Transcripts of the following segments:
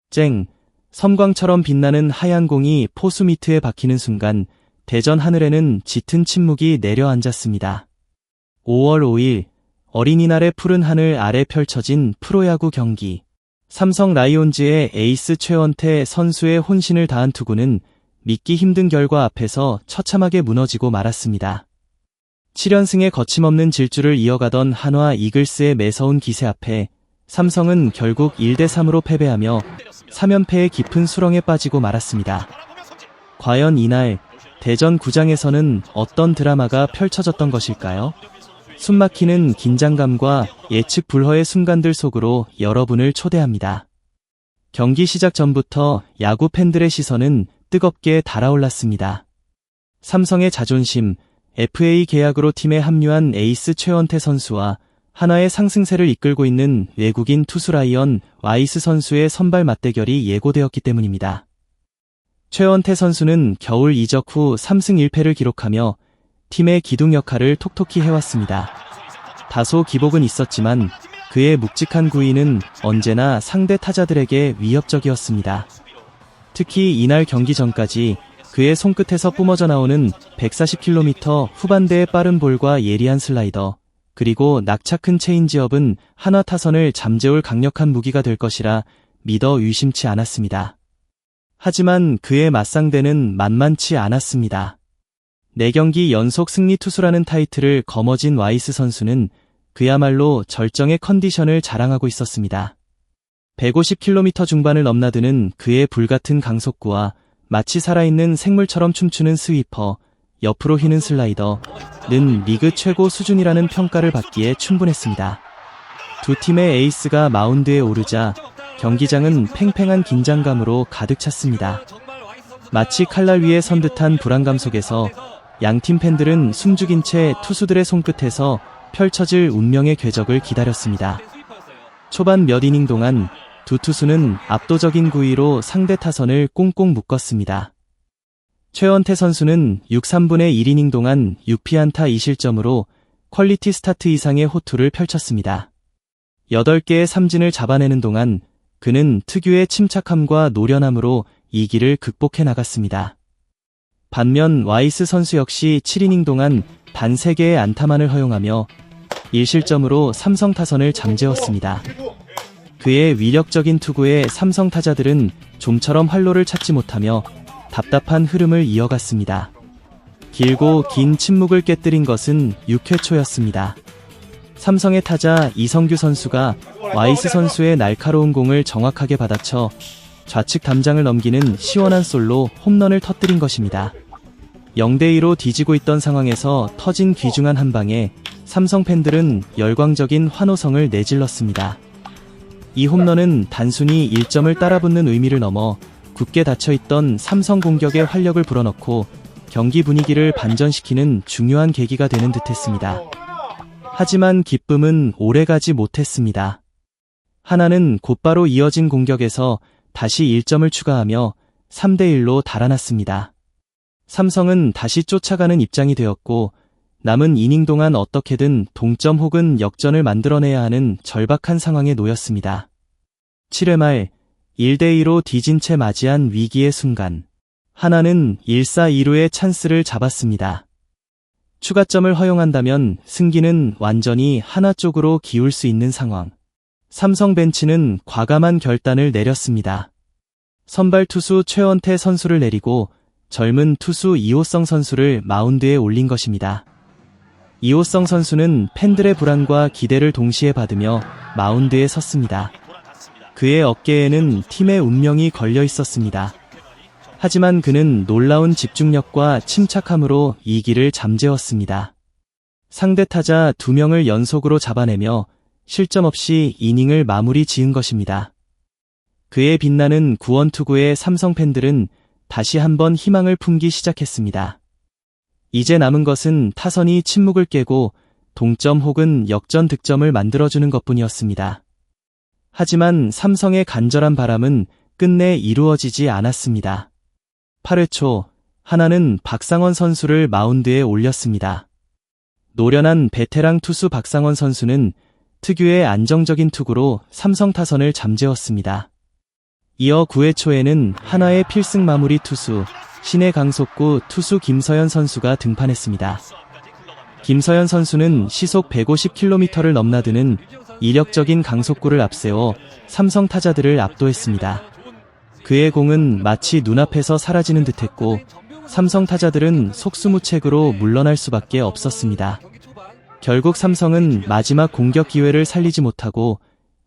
쨍, 섬광처럼 빛나는 하얀 공이 포수 미트에 박히는 순간 대전 하늘에는 짙은 침묵이 내려앉았습니다. 5월 5일 어린이날의 푸른 하늘 아래 펼쳐진 프로야구 경기. 삼성 라이온즈의 에이스 최원태 선수의 혼신을 다한 투구는 믿기 힘든 결과 앞에서 처참하게 무너지고 말았습니다. 7연승의 거침없는 질주를 이어가던 한화 이글스의 매서운 기세 앞에 삼성은 결국 1대3으로 패배하며 3연패의 깊은 수렁에 빠지고 말았습니다. 과연 이날 대전 구장에서는 어떤 드라마가 펼쳐졌던 것일까요? 숨막히는 긴장감과 예측 불허의 순간들 속으로 여러분을 초대합니다. 경기 시작 전부터 야구 팬들의 시선은 뜨겁게 달아올랐습니다. 삼성의 자존심, FA 계약으로 팀에 합류한 에이스 최원태 선수와 한화의 상승세를 이끌고 있는 외국인 투수 라이언 와이스 선수의 선발 맞대결이 예고되었기 때문입니다. 최원태 선수는 겨울 이적 후 3승 1패를 기록하며 팀의 기둥 역할을 톡톡히 해왔습니다. 다소 기복은 있었지만 그의 묵직한 구위는 언제나 상대 타자들에게 위협적이었습니다. 특히 이날 경기 전까지 그의 손끝에서 뿜어져 나오는 140km 후반대의 빠른 볼과 예리한 슬라이더, 그리고 낙차 큰 체인지업은 한화 타선을 잠재울 강력한 무기가 될 것이라 믿어 의심치 않았습니다. 하지만 그의 맞상대는 만만치 않았습니다. 4경기 연속 승리 투수라는 타이틀을 거머쥔 와이스 선수는 그야말로 절정의 컨디션을 자랑하고 있었습니다. 150km 중반을 넘나드는 그의 불같은 강속구와 마치 살아있는 생물처럼 춤추는 스위퍼, 옆으로 휘는 슬라이더는 리그 최고 수준이라는 평가를 받기에 충분했습니다. 두 팀의 에이스가 마운드에 오르자 경기장은 팽팽한 긴장감으로 가득 찼습니다. 마치 칼날 위에 선 듯한 불안감 속에서 양팀 팬들은 숨죽인 채 투수들의 손끝에서 펼쳐질 운명의 궤적을 기다렸습니다. 초반 몇 이닝 동안 두 투수는 압도적인 구위로 상대 타선을 꽁꽁 묶었습니다. 최원태 선수는 6/3분의 1이닝 동안 6피안타 2실점으로 퀄리티 스타트 이상의 호투를 펼쳤습니다. 8개의 삼진을 잡아내는 동안 그는 특유의 침착함과 노련함으로 이 길을 극복해 나갔습니다. 반면 와이스 선수 역시 7이닝 동안 단 3개의 안타만을 허용하며 1실점으로 삼성 타선을 잠재웠습니다. 그의 위력적인 투구에 삼성 타자들은 좀처럼 활로를 찾지 못하며 답답한 흐름을 이어갔습니다. 길고 긴 침묵을 깨뜨린 것은 6회 초였습니다. 삼성의 타자 이성규 선수가 와이스 선수의 날카로운 공을 정확하게 받아쳐 좌측 담장을 넘기는 시원한 솔로 홈런을 터뜨린 것입니다. 0대2로 뒤지고 있던 상황에서 터진 귀중한 한 방에 삼성 팬들은 열광적인 환호성을 내질렀습니다. 이 홈런은 단순히 1점을 따라붙는 의미를 넘어 굳게 닫혀있던 삼성 공격에 활력을 불어넣고 경기 분위기를 반전시키는 중요한 계기가 되는 듯했습니다. 하지만 기쁨은 오래가지 못했습니다. 하나는 곧바로 이어진 공격에서 다시 1점을 추가하며 3대1로 달아났습니다. 삼성은 다시 쫓아가는 입장이 되었고 남은 이닝 동안 어떻게든 동점 혹은 역전을 만들어내야 하는 절박한 상황에 놓였습니다. 7회 말 1대2로 뒤진 채 맞이한 위기의 순간, 하나는 1사2루의 찬스를 잡았습니다. 추가점을 허용한다면 승기는 완전히 하나 쪽으로 기울 수 있는 상황. 삼성 벤치는 과감한 결단을 내렸습니다. 선발 투수 최원태 선수를 내리고 젊은 투수 이호성 선수를 마운드에 올린 것입니다. 이호성 선수는 팬들의 불안과 기대를 동시에 받으며 마운드에 섰습니다. 그의 어깨에는 팀의 운명이 걸려 있었습니다. 하지만 그는 놀라운 집중력과 침착함으로 이 길을 잠재웠습니다. 상대 타자 2명을 연속으로 잡아내며 실점 없이 이닝을 마무리 지은 것입니다. 그의 빛나는 구원투구에 삼성 팬들은 다시 한번 희망을 품기 시작했습니다. 이제 남은 것은 타선이 침묵을 깨고 동점 혹은 역전 득점을 만들어주는 것뿐이었습니다. 하지만 삼성의 간절한 바람은 끝내 이루어지지 않았습니다. 8회 초 하나는 박상원 선수를 마운드에 올렸습니다. 노련한 베테랑 투수 박상원 선수는 특유의 안정적인 투구로 삼성 타선을 잠재웠습니다. 이어 9회 초에는 한화의 필승 마무리 투수 신의 강속구 투수 김서현 선수가 등판했습니다. 김서현 선수는 시속 150km를 넘나드는 이력적인 강속구를 앞세워 삼성 타자들을 압도했습니다. 그의 공은 마치 눈앞에서 사라지는 듯했고 삼성 타자들은 속수무책으로 물러날 수밖에 없었습니다. 결국 삼성은 마지막 공격 기회를 살리지 못하고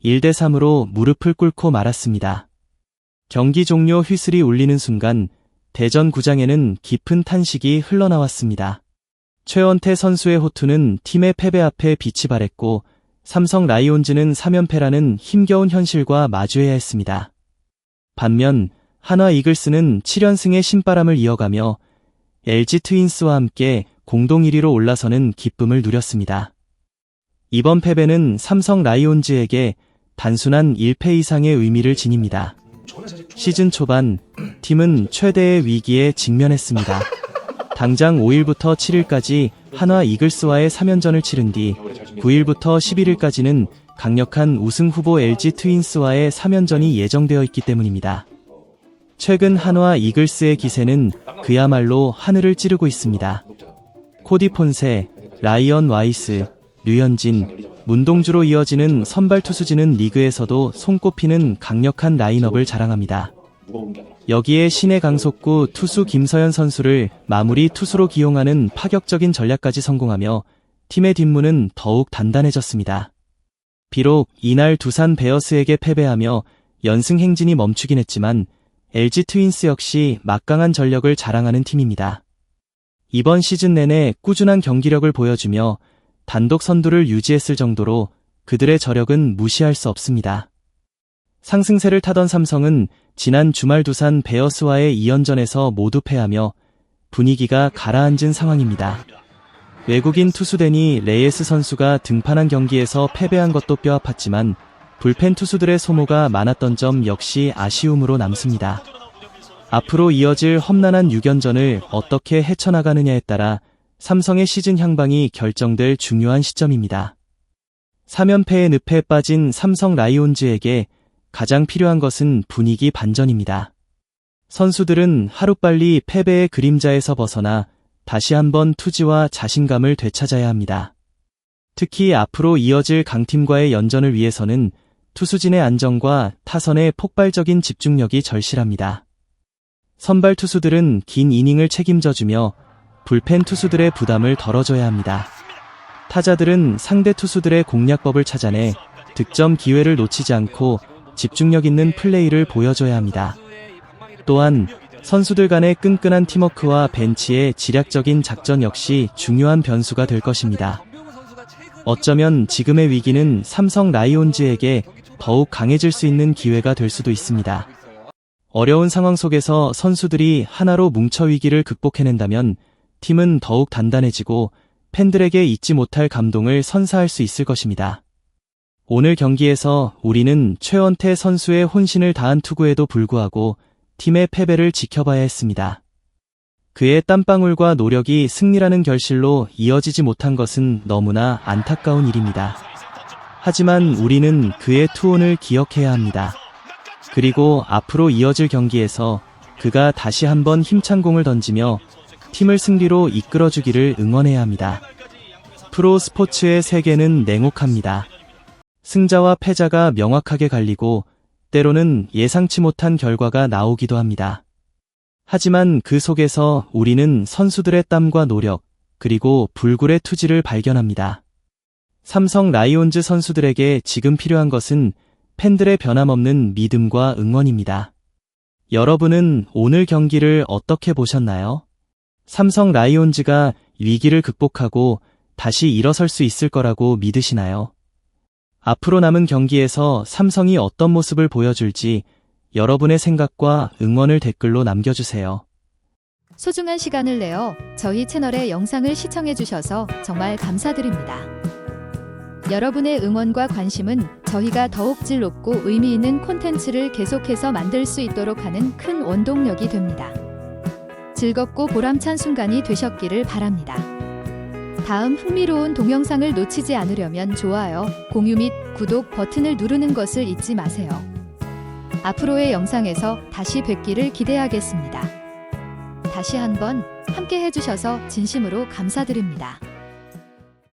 1대3으로 무릎을 꿇고 말았습니다. 경기 종료 휘슬이 울리는 순간 대전 구장에는 깊은 탄식이 흘러나왔습니다. 최원태 선수의 호투는 팀의 패배 앞에 빛이 발했고 삼성 라이온즈는 3연패라는 힘겨운 현실과 마주해야 했습니다. 반면 한화 이글스는 7연승의 신바람을 이어가며 LG 트윈스와 함께 공동 1위로 올라서는 기쁨을 누렸습니다. 이번 패배는 삼성 라이온즈에게 단순한 1패 이상의 의미를 지닙니다. 시즌 초반 팀은 최대의 위기에 직면했습니다. 당장 5일부터 7일까지 한화 이글스와의 3연전을 치른 뒤 9일부터 11일까지는 강력한 우승 후보 LG 트윈스와의 3연전이 예정되어 있기 때문입니다. 최근 한화 이글스의 기세는 그야말로 하늘을 찌르고 있습니다. 코디 폰세, 라이언 와이스, 류현진, 문동주로 이어지는 선발 투수진은 리그에서도 손꼽히는 강력한 라인업을 자랑합니다. 여기에 신의 강속구 투수 김서현 선수를 마무리 투수로 기용하는 파격적인 전략까지 성공하며 팀의 뒷문은 더욱 단단해졌습니다. 비록 이날 두산 베어스에게 패배하며 연승 행진이 멈추긴 했지만 LG 트윈스 역시 막강한 전력을 자랑하는 팀입니다. 이번 시즌 내내 꾸준한 경기력을 보여주며 단독 선두를 유지했을 정도로 그들의 저력은 무시할 수 없습니다. 상승세를 타던 삼성은 지난 주말 두산 베어스와의 2연전에서 모두 패하며 분위기가 가라앉은 상황입니다. 외국인 투수 데니 레이스 선수가 등판한 경기에서 패배한 것도 뼈아팠지만 불펜 투수들의 소모가 많았던 점 역시 아쉬움으로 남습니다. 앞으로 이어질 험난한 6연전을 어떻게 헤쳐나가느냐에 따라 삼성의 시즌 향방이 결정될 중요한 시점입니다. 3연패의 늪에 빠진 삼성 라이온즈에게 가장 필요한 것은 분위기 반전입니다. 선수들은 하루빨리 패배의 그림자에서 벗어나 다시 한번 투지와 자신감을 되찾아야 합니다. 특히 앞으로 이어질 강팀과의 연전을 위해서는 투수진의 안정과 타선의 폭발적인 집중력이 절실합니다. 선발 투수들은 긴 이닝을 책임져주며 불펜 투수들의 부담을 덜어줘야 합니다. 타자들은 상대 투수들의 공략법을 찾아내 득점 기회를 놓치지 않고 집중력 있는 플레이를 보여줘야 합니다. 또한 선수들 간의 끈끈한 팀워크와 벤치의 지략적인 작전 역시 중요한 변수가 될 것입니다. 어쩌면 지금의 위기는 삼성 라이온즈에게 더욱 강해질 수 있는 기회가 될 수도 있습니다. 어려운 상황 속에서 선수들이 하나로 뭉쳐 위기를 극복해낸다면 팀은 더욱 단단해지고 팬들에게 잊지 못할 감동을 선사할 수 있을 것입니다. 오늘 경기에서 우리는 최원태 선수의 혼신을 다한 투구에도 불구하고 팀의 패배를 지켜봐야 했습니다. 그의 땀방울과 노력이 승리라는 결실로 이어지지 못한 것은 너무나 안타까운 일입니다. 하지만 우리는 그의 투혼을 기억해야 합니다. 그리고 앞으로 이어질 경기에서 그가 다시 한번 힘찬 공을 던지며 팀을 승리로 이끌어주기를 응원해야 합니다. 프로 스포츠의 세계는 냉혹합니다. 승자와 패자가 명확하게 갈리고 때로는 예상치 못한 결과가 나오기도 합니다. 하지만 그 속에서 우리는 선수들의 땀과 노력, 그리고 불굴의 투지를 발견합니다. 삼성 라이온즈 선수들에게 지금 필요한 것은 팬들의 변함없는 믿음과 응원입니다. 여러분은 오늘 경기를 어떻게 보셨나요? 삼성 라이온즈가 위기를 극복하고 다시 일어설 수 있을 거라고 믿으시나요? 앞으로 남은 경기에서 삼성이 어떤 모습을 보여줄지 여러분의 생각과 응원을 댓글로 남겨주세요. 소중한 시간을 내어 저희 채널의 영상을 시청해주셔서 정말 감사드립니다. 여러분의 응원과 관심은 저희가 더욱 질 높고 의미 있는 콘텐츠를 계속해서 만들 수 있도록 하는 큰 원동력이 됩니다. 즐겁고 보람찬 순간이 되셨기를 바랍니다. 다음 흥미로운 동영상을 놓치지 않으려면 좋아요, 공유 및 구독 버튼을 누르는 것을 잊지 마세요. 앞으로의 영상에서 다시 뵙기를 기대하겠습니다. 다시 한번 함께 해주셔서 진심으로 감사드립니다.